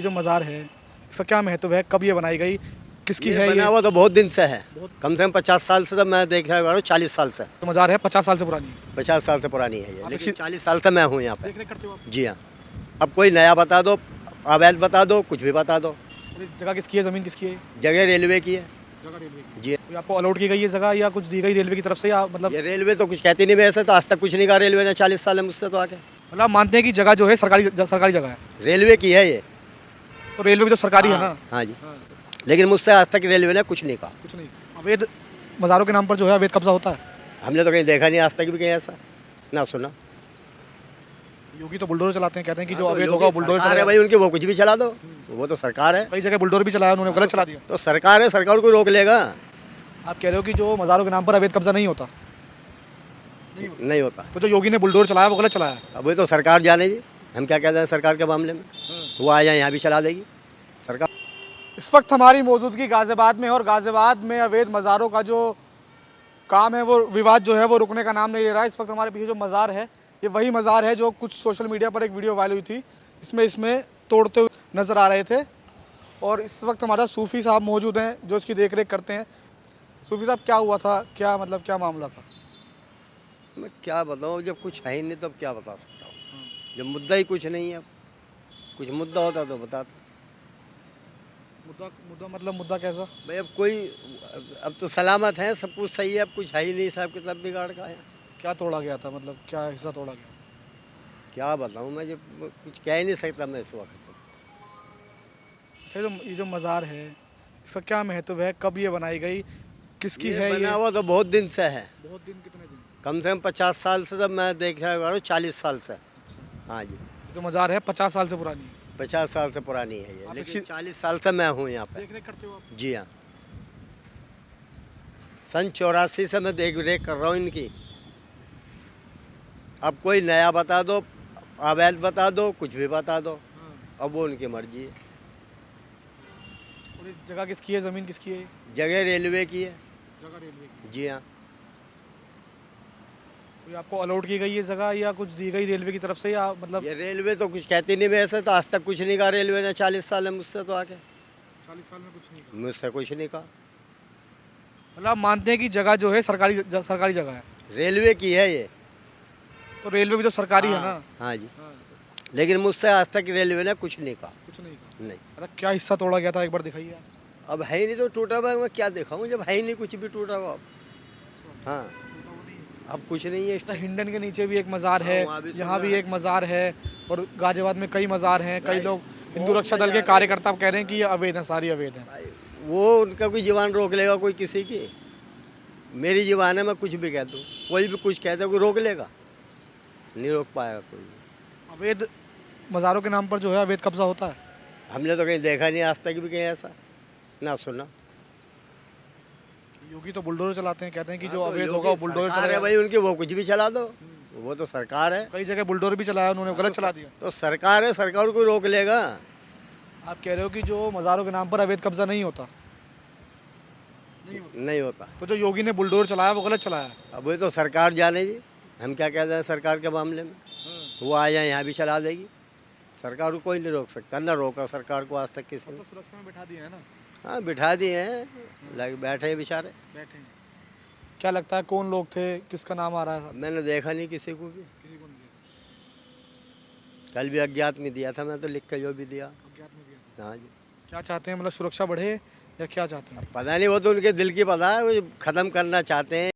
ये जो मज़ार है इसका क्या महत्व है, कब ये बनाई गई, किसकी है बना ये? हुआ तो बहुत दिन से है, कम से कम 50 साल से, तो मैं देख रहा हूँ 40 साल से। तो मज़ार है 50 साल से पुरानी है। 50 साल से पुरानी है ये, आप लेकिन इसकी- 40 साल से मैं हूँ यहाँ पे। देख रेख करते हो आप? जी हाँ। अब कोई नया बता दो, अवैध बता दो, कुछ भी बता दो। और इस जगह किसकी है, ज़मीन किसकी है? जगह रेलवे की है। जगह रेलवे की। जी। कोई आपको अलॉट की गई है जगह या कुछ दी गई रेलवे की तरफ से, या मतलब ये रेलवे तो कुछ कहती नहीं, वैसे तो आज तक कुछ नहीं कहा रेलवे ने 40 साल में मुझसे तो आके। मतलब आप मानते हैं कि जगह जो है सरकारी जगह है? रेलवे की है ये। तो रेलवे भी तो सरकारी है ना? हाँ जी। लेकिन मुझसे आज तक रेलवे ने कुछ नहीं कहा। कुछ नहीं। अवैध मज़ारों के नाम पर जो है अवैध कब्जा होता है। हमने तो कहीं देखा नहीं आज तक भी कहीं ऐसा, ना सुना। योगी तो बुलडोजर चलाते हैं, कहते हैं कि जो हाँ, तो अवैध योगी होगा वो बुलडोजर सरकार है चलाएगा। भाई, उनकी वो कुछ भी चला दो, वो तो सरकार है। कई जगह बुलडोजर भी चलाया उन्होंने, गलत चला दिया। तो सरकार है, सरकार को रोक लेगा? आप कह रहे हो कि जो मज़ारों के नाम पर अवैध कब्जा नहीं होता, नहीं होता। तो जो योगी ने बुलडोजर चलाया वो गलत चलाया। अब ये तो सरकार जाने जी, हम क्या कहते हैं सरकार के मामले में। वो आ जाए यहाँ भी चला देगी सरकार। इस वक्त हमारी मौजूदगी गाज़ियाबाद में है और गाज़ियाबाद में अवैध मज़ारों का जो काम है, वो विवाद जो है वो रुकने का नाम नहीं ले रहा है। इस वक्त हमारे पीछे जो मज़ार है ये वही मज़ार है जो कुछ सोशल मीडिया पर एक वीडियो वायरल हुई थी, इसमें तोड़ते हुए नज़र आ रहे थे। और इस वक्त हमारा सूफ़ी साहब मौजूद हैं जो इसकी देख रेख करते हैं। सूफ़ी साहब, क्या हुआ था, क्या मतलब क्या मामला था? मैं क्या बताऊँ, जब कुछ है ही नहीं तब क्या बता सकता हूँ। जब मुद्दा ही कुछ नहीं है, कुछ मुद्दा होता तो बताता। मुद्दा मतलब मुद्दा कैसा? भाई अब कोई, अब तो सलामत है, सब कुछ सही है, अब कुछ है ही नहीं, साहब किताब बिगाड़ का है। क्या तोड़ा गया था, मतलब क्या हिस्सा तोड़ा गया? क्या बताऊँ मैं, जब कुछ कह ही नहीं सकता मैं इस वक्त। अच्छा, ये जो मज़ार है इसका क्या महत्व है, कब ये बनाई गई, किसकी ये है ये? बना हुआ तो बहुत दिन से है, बहुत दिन, कितने दिन? कम से कम 50 साल से, तो मैं देख रहा हूँ 40 साल से। हाँ जी। ये जो मज़ार है 50 साल से पुरानी है। 50 साल से पुरानी है ये, आप लेकिन इसकी- 40 साल से मैं हूँ यहाँ पे। देख रेख करते हो आप? जी हाँ। सन 84 से मैं देख रेख कर रहा हूँ इनकी। अब कोई नया बता दो, अवैध बता दो, कुछ भी बता दो, अब वो उनकी मर्जी है। और इस जगह किसकी है, ज़मीन किसकी है? जगह रेलवे की है। जगह रेलवे की। जी हाँ। कोई आपको अलॉट की गई है जगह या कुछ दी गई रेलवे की तरफ से, या मतलब ये रेलवे तो कुछ कहती नहीं, वैसे तो आज तक कुछ नहीं कहा रेलवे ने 40 साल में मुझसे तो आके। 40 साल में कुछ नहीं? मुझसे कुछ नहीं कहा। मतलब आप मानते हैं कि जगह जो है सरकारी जगह है? रेलवे की है ये। तो रेलवे भी तो सरकारी है ना? हाँ जी। लेकिन मुझसे आज तक रेलवे ने कुछ नहीं कहा। कुछ नहीं कहा। नहीं। मतलब क्या हिस्सा तोड़ा गया था, एक बार दिखाइए आप। अब है ही नहीं तो टूटा हुआ मैं क्या दिखाऊं, जब है ही नहीं कुछ भी टूटा हुआ। अब हाँ, अब कुछ नहीं है। तो हिंडन के नीचे भी एक मज़ार है, वहाँ भी यहाँ सुना भी है। एक मज़ार है, और गाजियाबाद में कई मज़ार हैं। कई लोग हिंदू बहुत रक्षा दल के मज़ार है। कार्यकर्ता कह रहे हैं कि ये अवैध है, सारी अवैध है। भाई, वो उनका कोई जुबान रोक लेगा कोई किसी की? मेरी जुबान है, मैं कुछ भी कह दूँ, कोई भी कुछ कहता है, कोई रोक लेगा? नहीं रोक पाएगा कोई भी। अवैध मज़ारों के नाम पर जो है अवैध कब्जा होता है। हमने तो कहीं देखा नहीं आज तक भी कहीं ऐसा, ना सुना। योगी तो बुलडोजर चलाते हैं, कहते हैं कि जो हाँ, तो अवैध योगी होगा वो बुलडोजर सरकार है चलाएगा। भाई, उनकी वो कुछ भी चला दो, वो तो सरकार है। कई जगह बुलडोजर भी चलाया उन्होंने, गलत चला दिया। तो सरकार है, सरकार को रोक लेगा? आप कह रहे हो कि जो मज़ारों के नाम पर अवैध कब्जा नहीं होता, नहीं होता। तो जो योगी ने बुलडोजर चलाया वो गलत चलाया। अब ये तो सरकार जाने जी, हम क्या कहते हैं सरकार के मामले में। वो आ जाए यहाँ भी चला देगी सरकार को, कोई नहीं रोक सकता, ना रोका सरकार को आज तक किसी ने। तो सुरक्षा में बैठा दिया है ना? हाँ, बिठा दिए हैं, लग बैठे हैं बेचारे। बैठे हैं। क्या लगता है कौन लोग थे, किसका नाम आ रहा है? मैंने देखा नहीं किसी को भी। किसी को नहीं कल भी अज्ञात में दिया था मैं, तो लिख के जो भी दिया। दिया, अज्ञात में दिया। हाँ जी। क्या चाहते हैं, मतलब सुरक्षा बढ़े या क्या चाहते हैं? पता नहीं, वो तो उनके दिल की पता है, वो ख़त्म करना चाहते हैं।